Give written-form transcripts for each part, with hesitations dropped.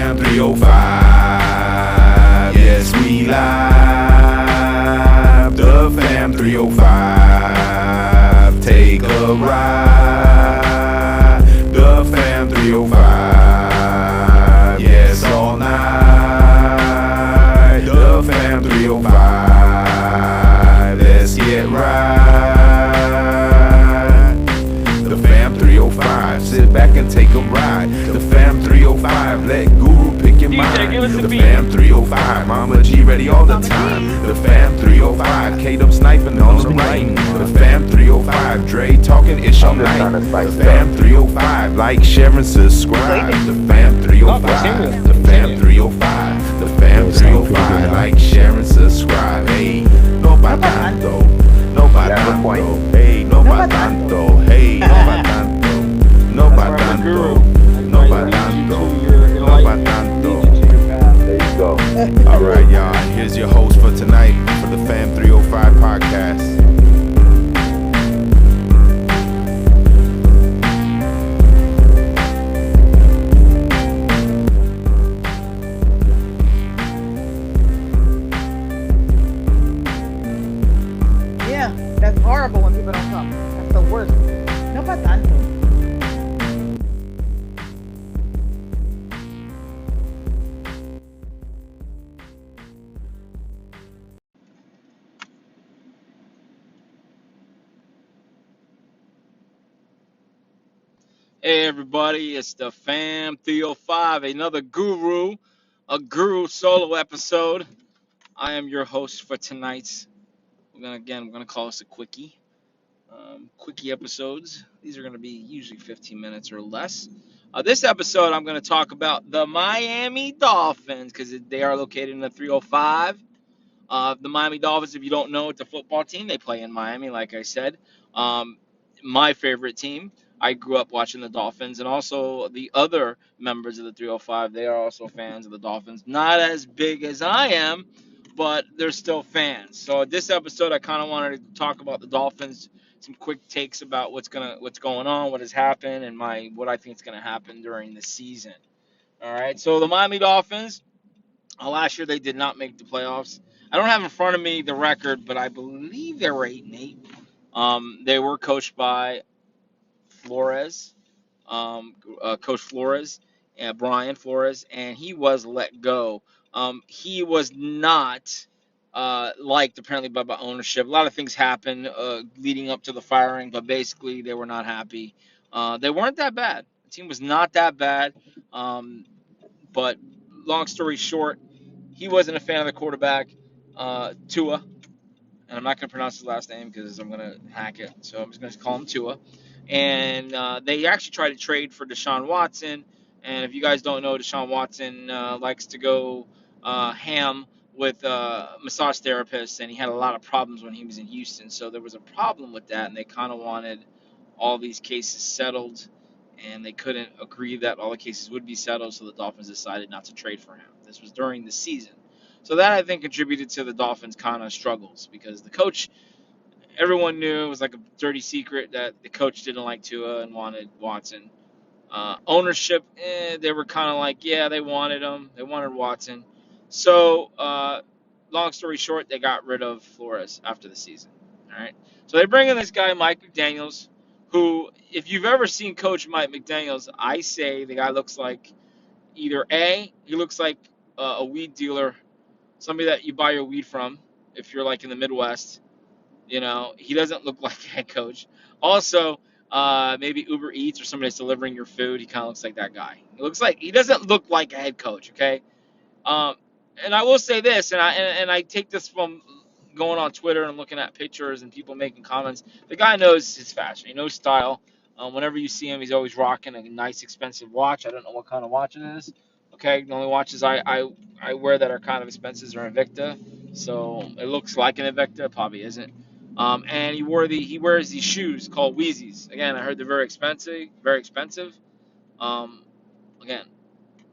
Fam 305. Yes, we live. The Fam 305. Take a ride. The Fam 305. Yes, all night. The Fam 305. Let's get right. The Fam 305. Sit back and take a ride. The Fam 305. Let Guru pick your mind. The Fam 305. Mama G ready all the time. The Fam 305. K-Dub sniping on the right. The Fam 305. Dre talking ish all night. The Fam 305. Like, share, and subscribe. The Fam 305. The Fam 305. The Fam 305. Like, share, and subscribe. Hey, no pa tanto. No pa tanto. Hey, no pa tanto. Hey, no pa tanto. No pa tanto. No pa tanto. No pa tanto. There you go. All right, y'all. Here's your host for tonight for the Fam 305 podcast. Yeah, that's horrible when people don't come. That's the worst. No pa tanto. Hey everybody, it's the Fam 305, another a guru solo episode. I am your host for tonight's. We're gonna call this a quickie. Quickie episodes. These are gonna be usually 15 minutes or less. This episode, I'm gonna talk about the Miami Dolphins because they are located in the 305. The Miami Dolphins, if you don't know, it's a football team. They play in Miami, like I said. My favorite team. I grew up watching the Dolphins, and also the other members of the 305. They are also fans of the Dolphins. Not as big as I am, but they're still fans. So this episode, I kind of wanted to talk about the Dolphins, some quick takes about what's going on, what has happened, and what I think is gonna happen during the season. All right. So the Miami Dolphins. Last year they did not make the playoffs. I don't have in front of me the record, but I believe they were 8-8. They were coached by Flores, Coach Flores, Brian Flores, and he was let go. He was not liked apparently by ownership. A lot of things happened leading up to the firing, but basically they were not happy. They weren't that bad. The team was not that bad, but long story short, he wasn't a fan of the quarterback, Tua, and I'm not going to pronounce his last name because I'm going to hack it, so I'm just going to call him Tua. And they actually tried to trade for Deshaun Watson, and if you guys don't know, Deshaun Watson likes to go ham with massage therapists, and he had a lot of problems when he was in Houston, so there was a problem with that, and they kind of wanted all these cases settled, and they couldn't agree that all the cases would be settled, so the Dolphins decided not to trade for him. This was during the season. So that, I think, contributed to the Dolphins' kind of struggles because the coach, everyone knew it was like a dirty secret that the coach didn't like Tua and wanted Watson. Ownership, they were kind of like, yeah, they wanted him. They wanted Watson. So, long story short, they got rid of Flores after the season. All right. So they bring in this guy, Mike McDaniels, who, if you've ever seen Coach Mike McDaniels, I say the guy looks like either A, he looks like a weed dealer, somebody that you buy your weed from if you're like in the Midwest. You know, he doesn't look like a head coach. Also, maybe Uber Eats or somebody that's delivering your food. He kind of looks like that guy. He doesn't look like a head coach. Okay. And I will say this, and I take this from going on Twitter and looking at pictures and people making comments. The guy knows his fashion. He knows style. Whenever you see him, he's always rocking a nice, expensive watch. I don't know what kind of watch it is. Okay, the only watches I wear that are kind of expensive are Invicta, so it looks like an Invicta, it probably isn't. And he wears these shoes called Wheezies. Again, I heard they're very expensive, very expensive. Again,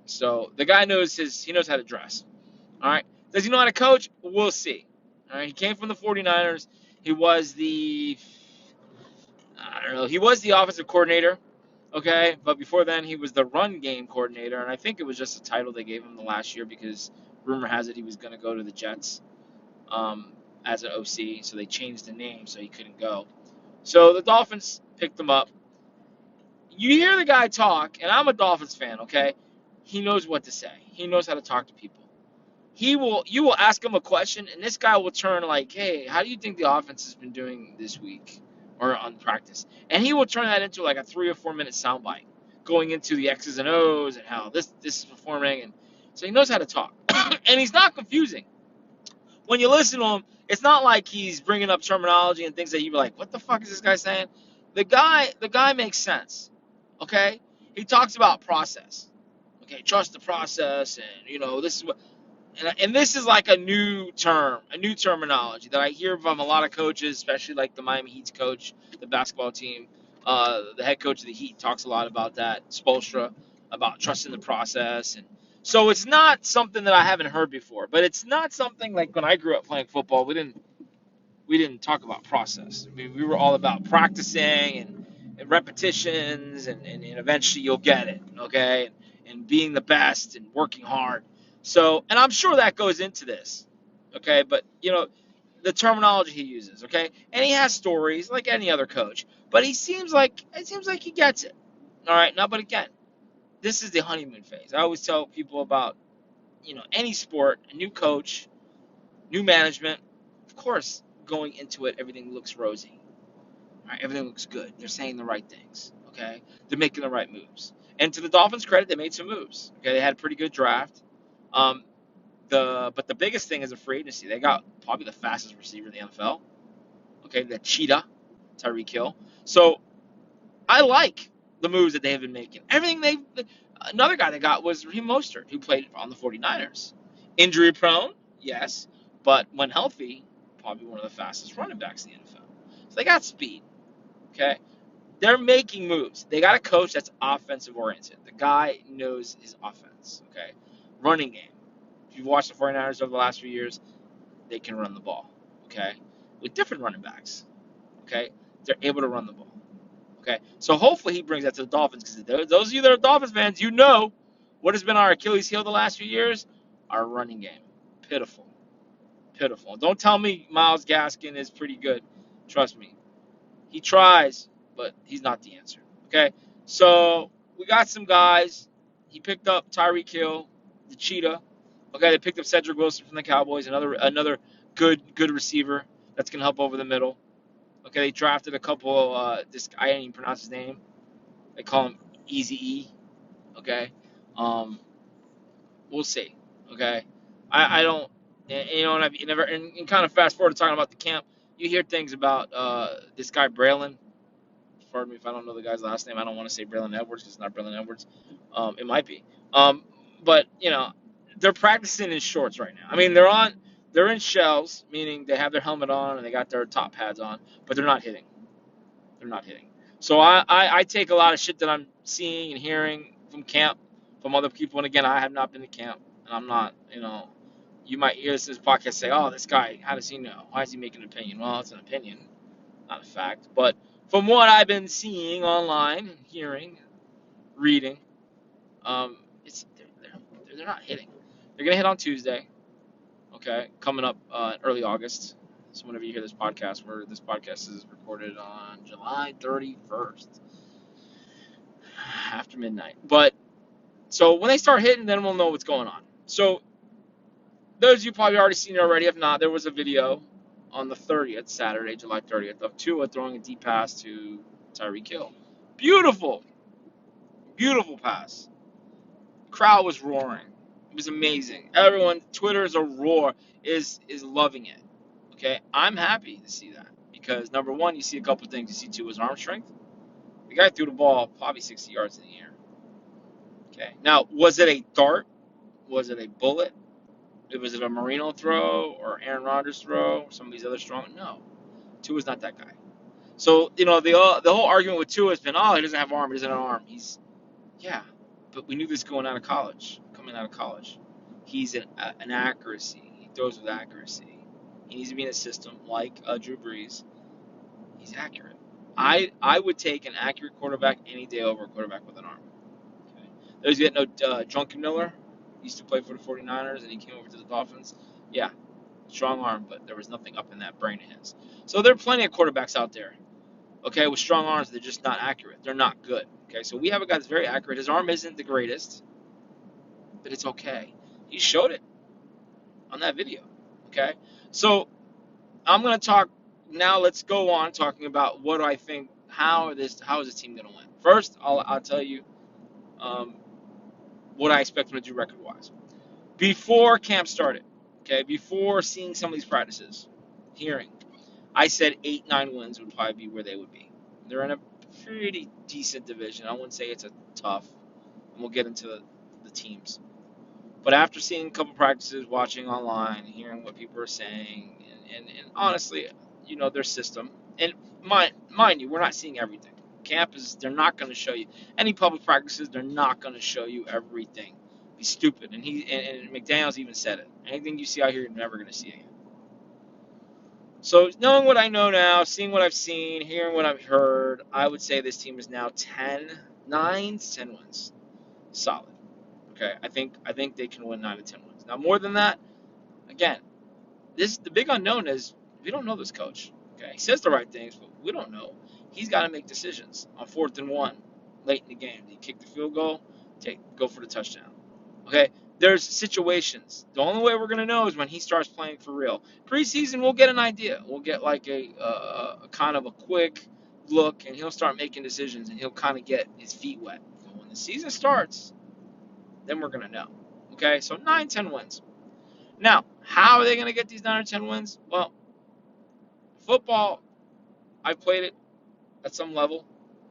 so the guy knows he knows how to dress. All right, does he know how to coach? We'll see. All right, he came from the 49ers. He was the offensive coordinator Okay, but before then he was the run game coordinator, and I think it was just a title they gave him the last year because rumor has it he was going to go to the Jets um, as an OC, so they changed the name so he couldn't go. So the Dolphins picked him up. You hear the guy talk, and I'm a Dolphins fan, okay? He knows what to say. He knows how to talk to people. You will ask him a question, and this guy will turn like, hey, how do you think the offense has been doing this week or on practice? And he will turn that into like a 3 or 4 minute soundbite, going into the X's and O's and how this is performing, and so he knows how to talk, and he's not confusing. When you listen to him, it's not like he's bringing up terminology and things that you'd be like, what the fuck is this guy saying? The guy makes sense. Okay, he talks about process. Okay, trust the process, and this is what and this is like a new term, a new terminology that I hear from a lot of coaches, especially like the Miami Heat's coach, the basketball team, the head coach of the Heat talks a lot about that, Spoelstra, about trusting the process. And so it's not something that I haven't heard before, but it's not something like when I grew up playing football, we didn't talk about process. I mean, we were all about practicing and repetitions, and eventually you'll get it, okay? And being the best and working hard. So, and I'm sure that goes into this, okay? But, the terminology he uses, okay? And he has stories like any other coach, but it seems like he gets it. All right, now, but again, this is the honeymoon phase. I always tell people about, any sport, a new coach, new management, of course, going into it, everything looks rosy. Right? Everything looks good. They're saying the right things. Okay, they're making the right moves. And to the Dolphins' credit, they made some moves. Okay, they had a pretty good draft. Um, but the biggest thing is a free agency. They got probably the fastest receiver in the NFL. Okay, the cheetah, Tyreek Hill. So I like the moves that they have been making. Another guy they got was Raheem Mostert, who played on the 49ers. Injury prone, yes, but when healthy, probably one of the fastest running backs in the NFL. So they got speed. Okay, they're making moves. They got a coach that's offensive oriented. The guy knows his offense. Okay, running game. If you've watched the 49ers over the last few years, they can run the ball. Okay, with different running backs. Okay, they're able to run the ball. Okay, so hopefully he brings that to the Dolphins, because those of you that are Dolphins fans, what has been our Achilles heel the last few years? Our running game. Pitiful. Pitiful. Don't tell me Myles Gaskin is pretty good. Trust me. He tries, but he's not the answer. Okay, so we got some guys. He picked up Tyreek Hill, the cheetah. Okay, they picked up Cedric Wilson from the Cowboys, another good receiver that's gonna help over the middle. Okay, they drafted a couple. This I didn't even pronounce his name. They call him Easy E. Okay, um, we'll see. Okay, I don't. And I've never and kind of fast forward to talking about the camp. You hear things about this guy Braylon. Pardon me if I don't know the guy's last name. I don't want to say Braylon Edwards because it's not Braylon Edwards. It might be. But they're practicing in shorts right now. I mean, they're in shells, meaning they have their helmet on and they got their top pads on, but they're not hitting. They're not hitting. So I take a lot of shit that I'm seeing and hearing from camp, from other people. And again, I have not been to camp, and I'm not. You might hear this podcast say, "Oh, this guy, how does he know? Why is he making an opinion?" Well, it's an opinion, not a fact. But from what I've been seeing online, hearing, reading, it's they're not hitting. They're gonna hit on Tuesday. Okay, coming up early August. So whenever you hear this podcast, where this podcast is recorded on July 31st, after midnight. But so when they start hitting, then we'll know what's going on. So those of you probably already seen it already. If not, there was a video on the 30th, Saturday, July 30th, of Tua throwing a deep pass to Tyreek Hill. Beautiful, beautiful pass. Crowd was roaring. It was amazing. Everyone, Twitter is a roar, is loving it. Okay, I'm happy to see that because number one, you see a couple things. You see Tua's arm strength. The guy threw the ball probably 60 yards in the air. Okay, now was it a dart? Was it a bullet? Was it a Marino throw or Aaron Rodgers throw or some of these other strong? No, Tua's not that guy. So the whole argument with Tua has been, oh, he doesn't have arm, he doesn't have arm. Yeah, but we knew this coming out of college. He's an accuracy. He throws with accuracy. He needs to be in a system like Drew Brees. He's accurate. I would take an accurate quarterback any day over a quarterback with an arm. Okay. There's yet no Drunken Miller. He used to play for the 49ers, and he came over to the Dolphins. Yeah, strong arm, but there was nothing up in that brain of his. So there are plenty of quarterbacks out there, okay, with strong arms. They're just not accurate. They're not good. Okay, so we have a guy that's very accurate. His arm isn't the greatest, but it's okay. He showed it on that video. Okay, so I'm going to talk now. Let's go on talking about what do I think. How is this team going to win? First, I'll tell you what I expect them to do record wise. Before camp started, okay, before seeing some of these practices, hearing, I said 8-9 wins would probably be where they would be. They're in a pretty decent division. I wouldn't say it's a tough, and we'll get into the teams. But after seeing a couple practices, watching online, hearing what people are saying, and honestly, their system, and mind you, we're not seeing everything. Camp they're not going to show you. Any public practices, they're not going to show you everything. Be stupid. And McDaniels even said it. Anything you see out here, you're never going to see again. So knowing what I know now, seeing what I've seen, hearing what I've heard, I would say this team is now 9 to 10 wins. Solid. Okay, I think they can win 9 to 10 wins. Now more than that, again, the big unknown is we don't know this coach. Okay, he says the right things, but we don't know. He's got to make decisions on 4th and 1 late in the game. Do you kick the field goal? Go for the touchdown. Okay, there's situations. The only way we're going to know is when he starts playing for real. Preseason, we'll get an idea. We'll get like a kind of a quick look, and he'll start making decisions, and he'll kind of get his feet wet. But when the season starts, then we're going to know. Okay, so 9, 10 wins. Now, how are they going to get these 9 or 10 wins? Well, football, I played it at some level,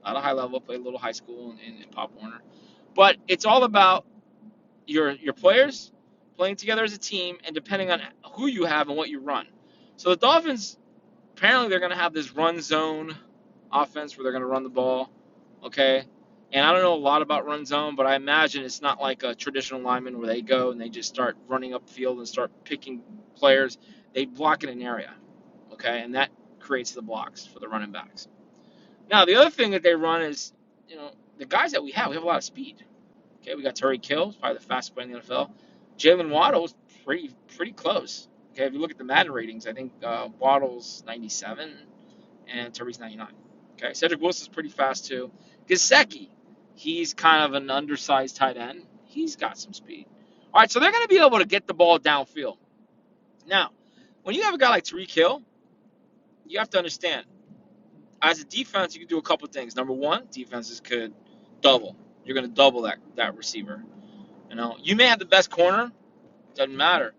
not a high level. Played a little high school in Pop Warner, but it's all about your players playing together as a team, and depending on who you have and what you run. So the Dolphins, apparently, they're going to have this run zone offense where they're going to run the ball. Okay, and I don't know a lot about run zone, but I imagine it's not like a traditional lineman where they go and they just start running up field and start picking players. They block in an area, okay, and that creates the blocks for the running backs. Now, the other thing that they run is, the guys that we have a lot of speed. Okay, we got Tyreek Hill, probably the fastest player in the NFL. Jalen Waddle's pretty close. Okay, if you look at the Madden ratings, I think Waddle's 97 and Tyreek's 99. Okay, Cedric Wilson's pretty fast too. Gesicki, he's kind of an undersized tight end. He's got some speed. All right, so they're going to be able to get the ball downfield. Now, when you have a guy like Tyreek Hill, you have to understand, as a defense, you can do a couple things. Number one, defenses could double. You're going to double that receiver. You may have the best corner. Doesn't matter.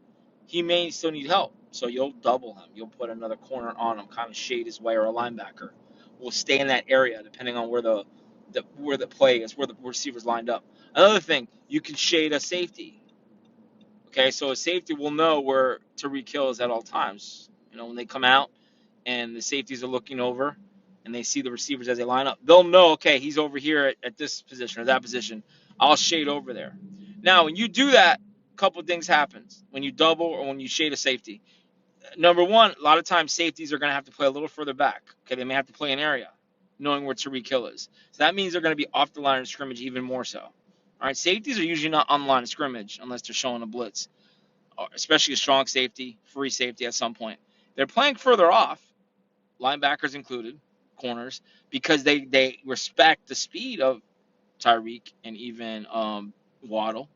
He may still need help. So you'll double him. You'll put another corner on him, kind of shade his way, or a linebacker will stay in that area depending on where the play is, where the receiver's lined up. Another thing, you can shade a safety. Okay, so a safety will know where Tyreek Hill is at all times. When they come out and the safeties are looking over and they see the receivers as they line up, they'll know, okay, he's over here at this position or that position. I'll shade over there. Now, when you do that, a couple of things happen when you double or when you shade a safety. Number one, a lot of times safeties are going to have to play a little further back. Okay, they may have to play an area, knowing where Tyreek Hill is. So that means they're going to be off the line of scrimmage even more so. All right, safeties are usually not on the line of scrimmage unless they're showing a blitz, especially a strong safety, free safety at some point. They're playing further off, linebackers included, corners, because they respect the speed of Tyreek and even Waddle.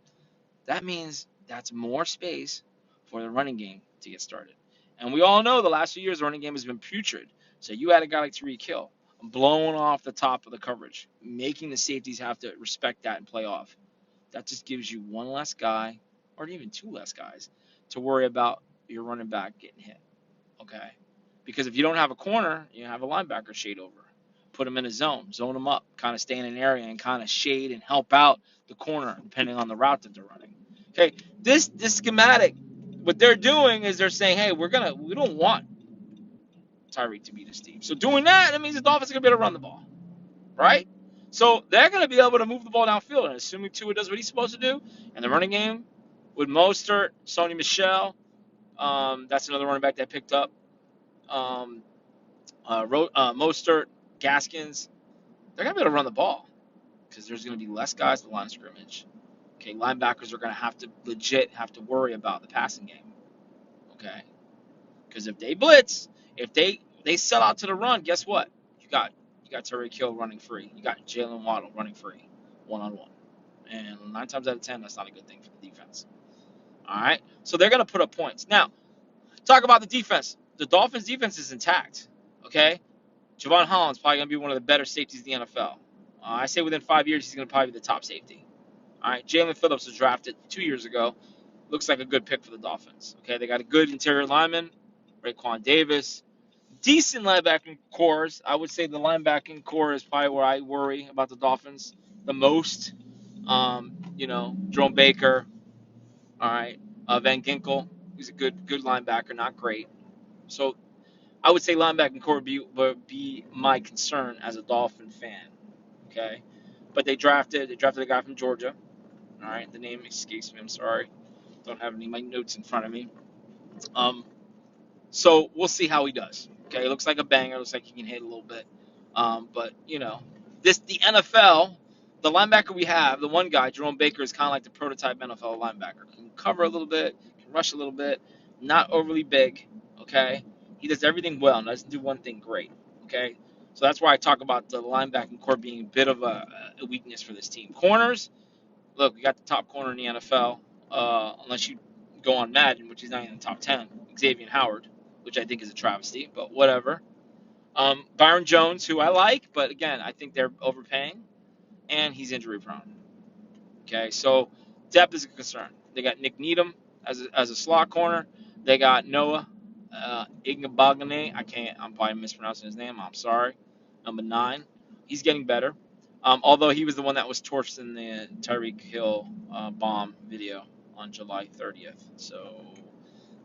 That means that's more space for the running game to get started. And we all know the last few years the running game has been putrid. So you had a guy like Tyreek Hill blowing off the top of the coverage, making the safeties have to respect that and play off. That just gives you one less guy, or even two less guys, to worry about your running back getting hit. Okay? Because if you don't have a corner, you have a linebacker shade over. Put them in a zone them up, kind of stay in an area and kind of shade and help out the corner depending on the route that they're running. Okay, this schematic, what they're doing is they're saying, hey, we don't want Tyreek to be this deep. So doing that means the Dolphins are going to be able to run the ball, right? So they're going to be able to move the ball downfield, and assuming Tua does what he's supposed to do, and the running game with Mostert, Sony Michel, that's another running back they picked up. Mostert, Gaskins, they're going to be able to run the ball because there's going to be less guys at the line of scrimmage. Okay, linebackers are going to have to worry about the passing game. Okay, because if they blitz, if they sell out to the run, guess what? You got Tyreek Hill running free. You got Jalen Waddle running free, 1-on-1. And 9 times out of 10, that's not a good thing for the defense. All right, so they're going to put up points. Now, talk about the defense. The Dolphins' defense is intact. Okay, Javon Holland's probably going to be one of the better safeties in the NFL. I say within 5 years, he's going to probably be the top safety. All right, Jalen Phillips was drafted 2 years ago. Looks like a good pick for the Dolphins. Okay, they got a good interior lineman, Raekwon Davis. Decent linebacking cores. I would say the linebacking core is probably where I worry about the Dolphins the most. Jerome Baker. All right, Van Ginkel. He's a good linebacker, not great. So I would say linebacking core would be my concern as a Dolphin fan. Okay, but they drafted a guy from Georgia. All right, the name escapes me. I'm sorry. Don't have any of my notes in front of me. So we'll see how he does. Okay, it looks like a banger. Looks like he can hit a little bit. But the NFL, the linebacker we have, the one guy, Jerome Baker, is kind of like the prototype NFL linebacker. Can cover a little bit, can rush a little bit, not overly big. Okay, he does everything well and doesn't do one thing great. Okay, so that's why I talk about the linebacking core being a bit of a weakness for this team. Corners, look, we got the top corner in the NFL, unless you go on Madden, which is not in the top 10, Xavier Howard, which I think is a travesty, but whatever. Byron Jones, who I like, but again, I think they're overpaying, and he's injury prone. Okay, so depth is a concern. They got Nick Needham as a slot corner. They got Noah Igbinoghene. I'm probably mispronouncing his name. I'm sorry. Number 9. He's getting better. Although he was the one that was torched in the Tyreek Hill bomb video on July 30th. So,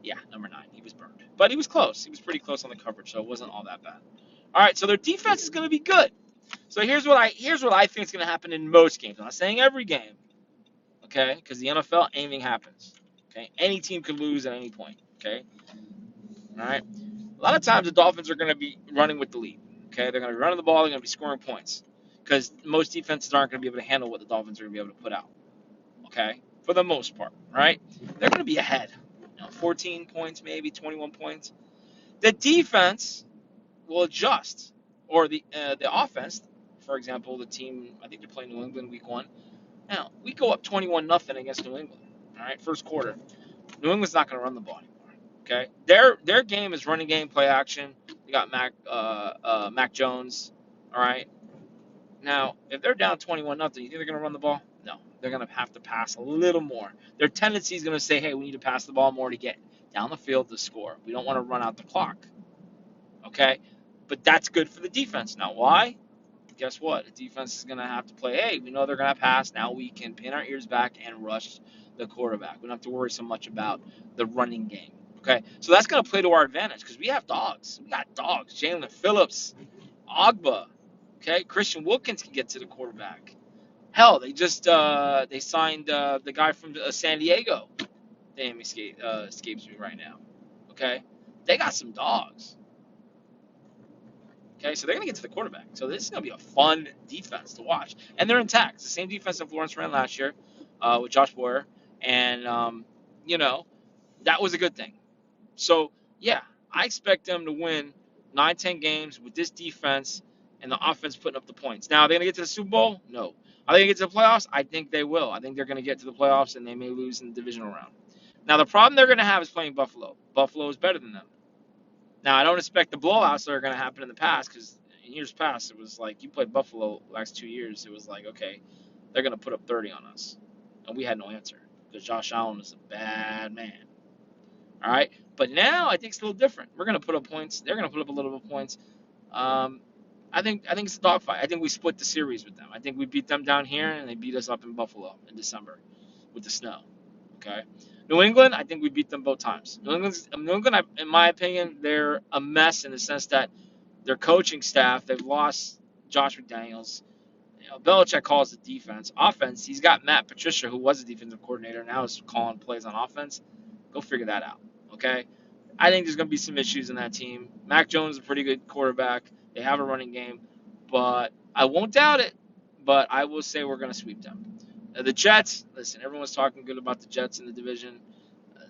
yeah, number 9. He was burned. But he was close. He was pretty close on the coverage, so it wasn't all that bad. All right, so their defense is going to be good. So here's what I think is going to happen in most games. I'm not saying every game, okay? Because the NFL, anything happens. Okay, any team could lose at any point. Okay, all right. A lot of times the Dolphins are going to be running with the lead. Okay, they're going to be running the ball. They're going to be scoring points because most defenses aren't going to be able to handle what the Dolphins are going to be able to put out. Okay, for the most part, right? They're going to be ahead. 14 points, maybe 21 points. The defense will adjust, or the offense, for example, the team, I think they're playing New England week 1. Now, we go up 21-0 against New England, all right, first quarter. New England's not going to run the ball anymore, okay? Their game is running game, play action. They got Mac Jones, all right? Now, if they're down 21-0, you think they're going to run the ball? No, they're going to have to pass a little more. Their tendency is going to say, hey, we need to pass the ball more to get down the field to score. We don't want to run out the clock, okay? But that's good for the defense. Now, why? Guess what? The defense is going to have to play, hey, we know they're going to pass. Now we can pin our ears back and rush the quarterback. We don't have to worry so much about the running game. Okay? So that's going to play to our advantage because we have dogs. We got dogs. Jalen Phillips, Ogba. Okay? Christian Wilkins can get to the quarterback. Hell, they just they signed the guy from San Diego. Name escapes me right now. Okay? They got some dogs. Okay, so they're going to get to the quarterback. So this is going to be a fun defense to watch. And they're intact. It's the same defense that Florence ran last year with Josh Boyer. And, that was a good thing. So, yeah, I expect them to win 9-10 games with this defense and the offense putting up the points. Now, are they going to get to the Super Bowl? No. Are they going to get to the playoffs? I think they will. I think they're going to get to the playoffs, and they may lose in the divisional round. Now, the problem they're going to have is playing Buffalo. Buffalo is better than them. Now, I don't expect the blowouts that are going to happen in the past because in years past, it was like you played Buffalo the last 2 years. It was like, okay, they're going to put up 30 on us. And we had no answer because Josh Allen is a bad man. All right? But now I think it's a little different. We're going to put up points. They're going to put up a little bit of points. I think it's a dogfight. I think we split the series with them. I think we beat them down here, and they beat us up in Buffalo in December with the snow. Okay? New England, I think we beat them both times. New England, in my opinion, they're a mess in the sense that their coaching staff, they've lost Josh McDaniels. Belichick calls the defense. Offense, he's got Matt Patricia, who was a defensive coordinator, now is calling plays on offense. Go figure that out, okay? I think there's going to be some issues in that team. Mac Jones is a pretty good quarterback. They have a running game. but I won't doubt it. But I will say we're going to sweep them. The Jets, listen, everyone's talking good about the Jets in the division.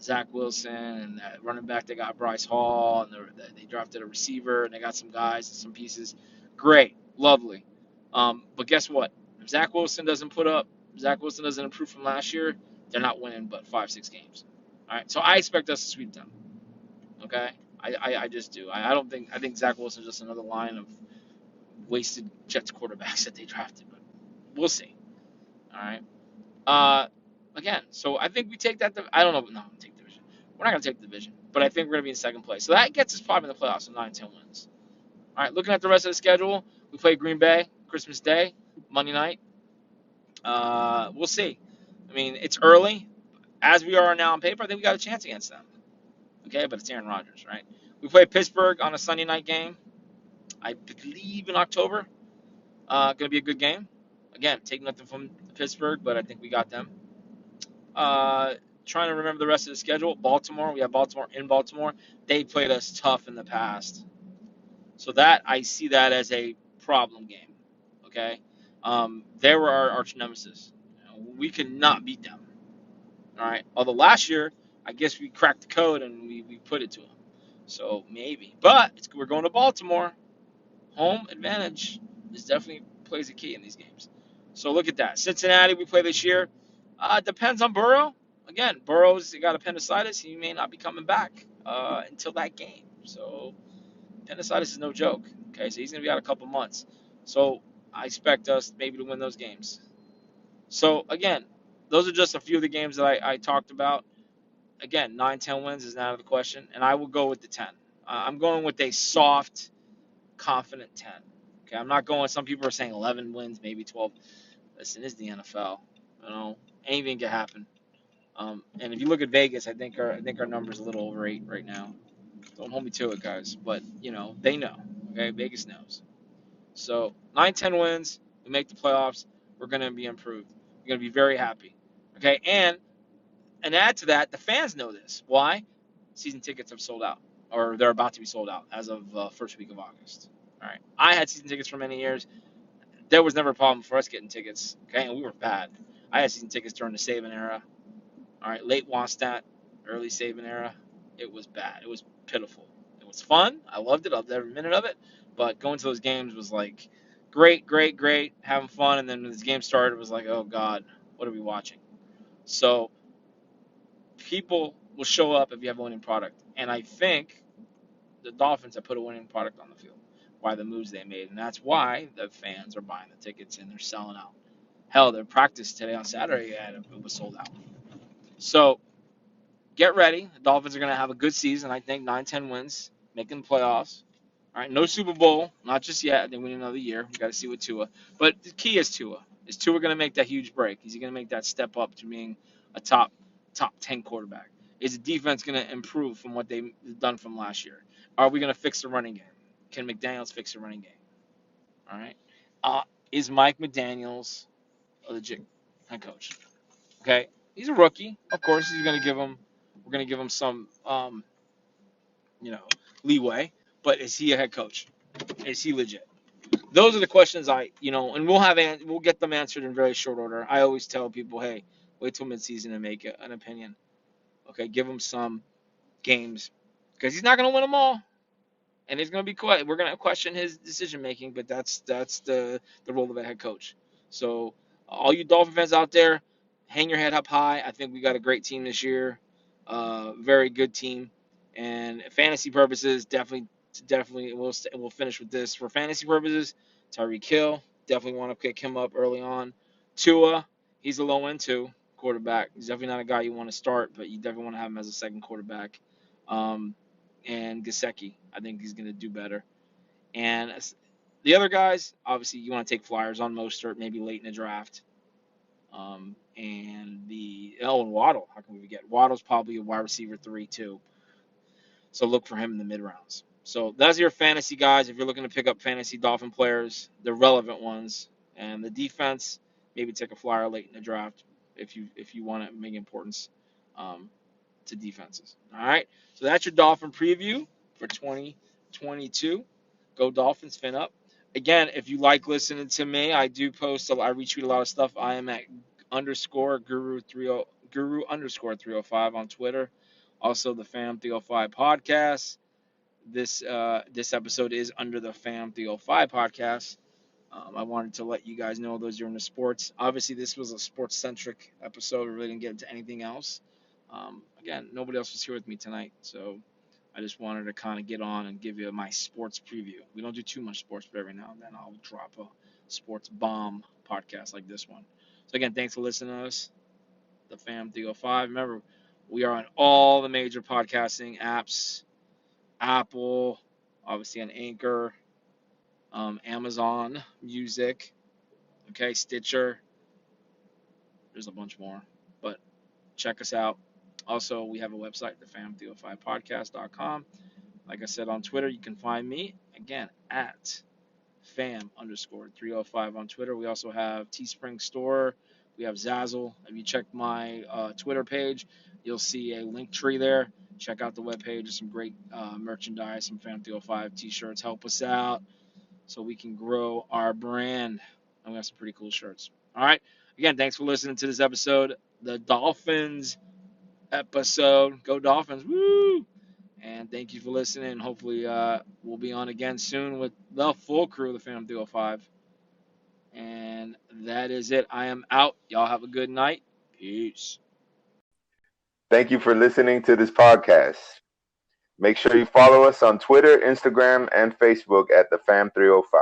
Zach Wilson and that running back, they got Bryce Hall, and they drafted a receiver, and they got some guys and some pieces. Great, lovely. But guess what? If Zach Wilson doesn't improve from last year, they're not winning but 5-6 games. All right, so I expect us to sweep them. Okay, I just do. I think Zach Wilson is just another line of wasted Jets quarterbacks that they drafted, but we'll see. All right. Again, so I think we take that. I don't know. No, take division. We're not going to take the division, but I think we're going to be in second place. So that gets us probably in the playoffs with 9-10 wins. All right, looking at the rest of the schedule, we play Green Bay Christmas Day, Monday night. We'll see. I mean, it's early. As we are now on paper, I think we got a chance against them. Okay, but it's Aaron Rodgers, right? We play Pittsburgh on a Sunday night game, I believe in October. Going to be a good game. Again, take nothing from Pittsburgh, but I think we got them. Trying to remember the rest of the schedule. Baltimore, we have Baltimore in Baltimore. They played us tough in the past, so that I see that as a problem game. Okay, they were our arch nemesis. We could not beat them. All right. Although last year, I guess we cracked the code and we put it to them. So maybe, but we're going to Baltimore. Home advantage is definitely plays a key in these games. So look at that. Cincinnati, we play this year. Depends on Burrow. Again, Burrow's got appendicitis. He may not be coming back until that game. So appendicitis is no joke. Okay, so he's going to be out a couple months. So I expect us maybe to win those games. So again, those are just a few of the games that I talked about. Again, 9-10 wins is not out of the question, and I will go with the 10. I'm going with a soft, confident 10. Okay, I'm not going. Some people are saying 11 wins, maybe 12. Listen, it's the NFL. You know, anything can happen. And if you look at Vegas, I think our number's a little over 8 right now. Don't hold me to it, guys. But they know. Okay, Vegas knows. So 9-10 wins, we make the playoffs. We're gonna be improved. We're gonna be very happy. Okay, and add to that, the fans know this. Why? Season tickets have sold out, or they're about to be sold out as of first week of August. All right, I had season tickets for many years. There was never a problem for us getting tickets. Okay, and we were bad. I had season tickets during the Saban era. All right, late Wannstedt, early Saban era. It was bad. It was pitiful. It was fun. I loved it. I loved every minute of it. But going to those games was like great, great, great, having fun. And then when this game started, it was like, oh God, what are we watching? So people will show up if you have a winning product. And I think the Dolphins have put a winning product on the field by the moves they made. And that's why the fans are buying the tickets and they're selling out. Hell, their practice today on Saturday, it was sold out. So get ready. The Dolphins are going to have a good season. I think 9-10 wins, making the playoffs. All right, no Super Bowl, not just yet. They win another year. We got to see with Tua. But the key is Tua. Is Tua going to make that huge break? Is he going to make that step up to being a top 10 quarterback? Is the defense going to improve from what they've done from last year? Are we going to fix the running game? Can McDaniels fix the running game? All right. Is Mike McDaniels a legit head coach? Okay, he's a rookie. Of course, we're going to give him some leeway. But is he a head coach? Is he legit? Those are the questions and we'll get them answered in very short order. I always tell people, hey, wait till midseason and make an opinion. Okay, give him some games because he's not going to win them all, and it's going to be we're going to question his decision making. But that's the role of a head coach. So all you Dolphin fans out there, hang your head up high. I think we got a great team this year, very good team, and fantasy purposes definitely we'll finish with this for fantasy purposes. Tyreek Hill, definitely want to pick him up early on. Tua, he's a low end too quarterback. He's definitely not a guy you want to start, but you definitely want to have him as a second quarterback. And Gesicki, I think he's going to do better. And the other guys, obviously, you want to take flyers on Mostert, maybe late in the draft. And Waddle. How can we forget? Waddle's probably a wide receiver 3 too. So look for him in the mid rounds. So that's your fantasy guys. If you're looking to pick up fantasy Dolphin players, the relevant ones, and the defense, maybe take a flyer late in the draft if you want to make importance to defenses. All right. So that's your Dolphin preview for 2022. Go Dolphins, fin up. Again, if you like listening to me, I do post. I retweet a lot of stuff. I am at underscore guru underscore 305 on Twitter. Also, the Fam 305 podcast. This episode is under the Fam 305 podcast. I wanted to let you guys know those are in the sports. Obviously, this was a sports centric episode. We really didn't get into anything else. Again, nobody else was here with me tonight, so I just wanted to kind of get on and give you my sports preview. We don't do too much sports, but every now and then I'll drop a sports bomb podcast like this one. So again, thanks for listening to us, the Fam 305. Remember, we are on all the major podcasting apps, Apple, obviously on Anchor, Amazon Music, okay, Stitcher. There's a bunch more, but check us out. Also, we have a website, thefam305podcast.com. Like I said, on Twitter, you can find me, again, at fam underscore 305 on Twitter. We also have Teespring Store. We have Zazzle. If you check my Twitter page, you'll see a link tree there. Check out the webpage. There's some great merchandise, some Fam 305 t-shirts. Help us out so we can grow our brand. And we have some pretty cool shirts. All right. Again, thanks for listening to this episode, the Dolphins episode. Go Dolphins. Woo! And thank you for listening. Hopefully, we'll be on again soon with the full crew of the Phantom 305. And that is it. I am out. Y'all have a good night. Peace. Thank you for listening to this podcast. Make sure you follow us on Twitter, Instagram, and Facebook at the Fam 305.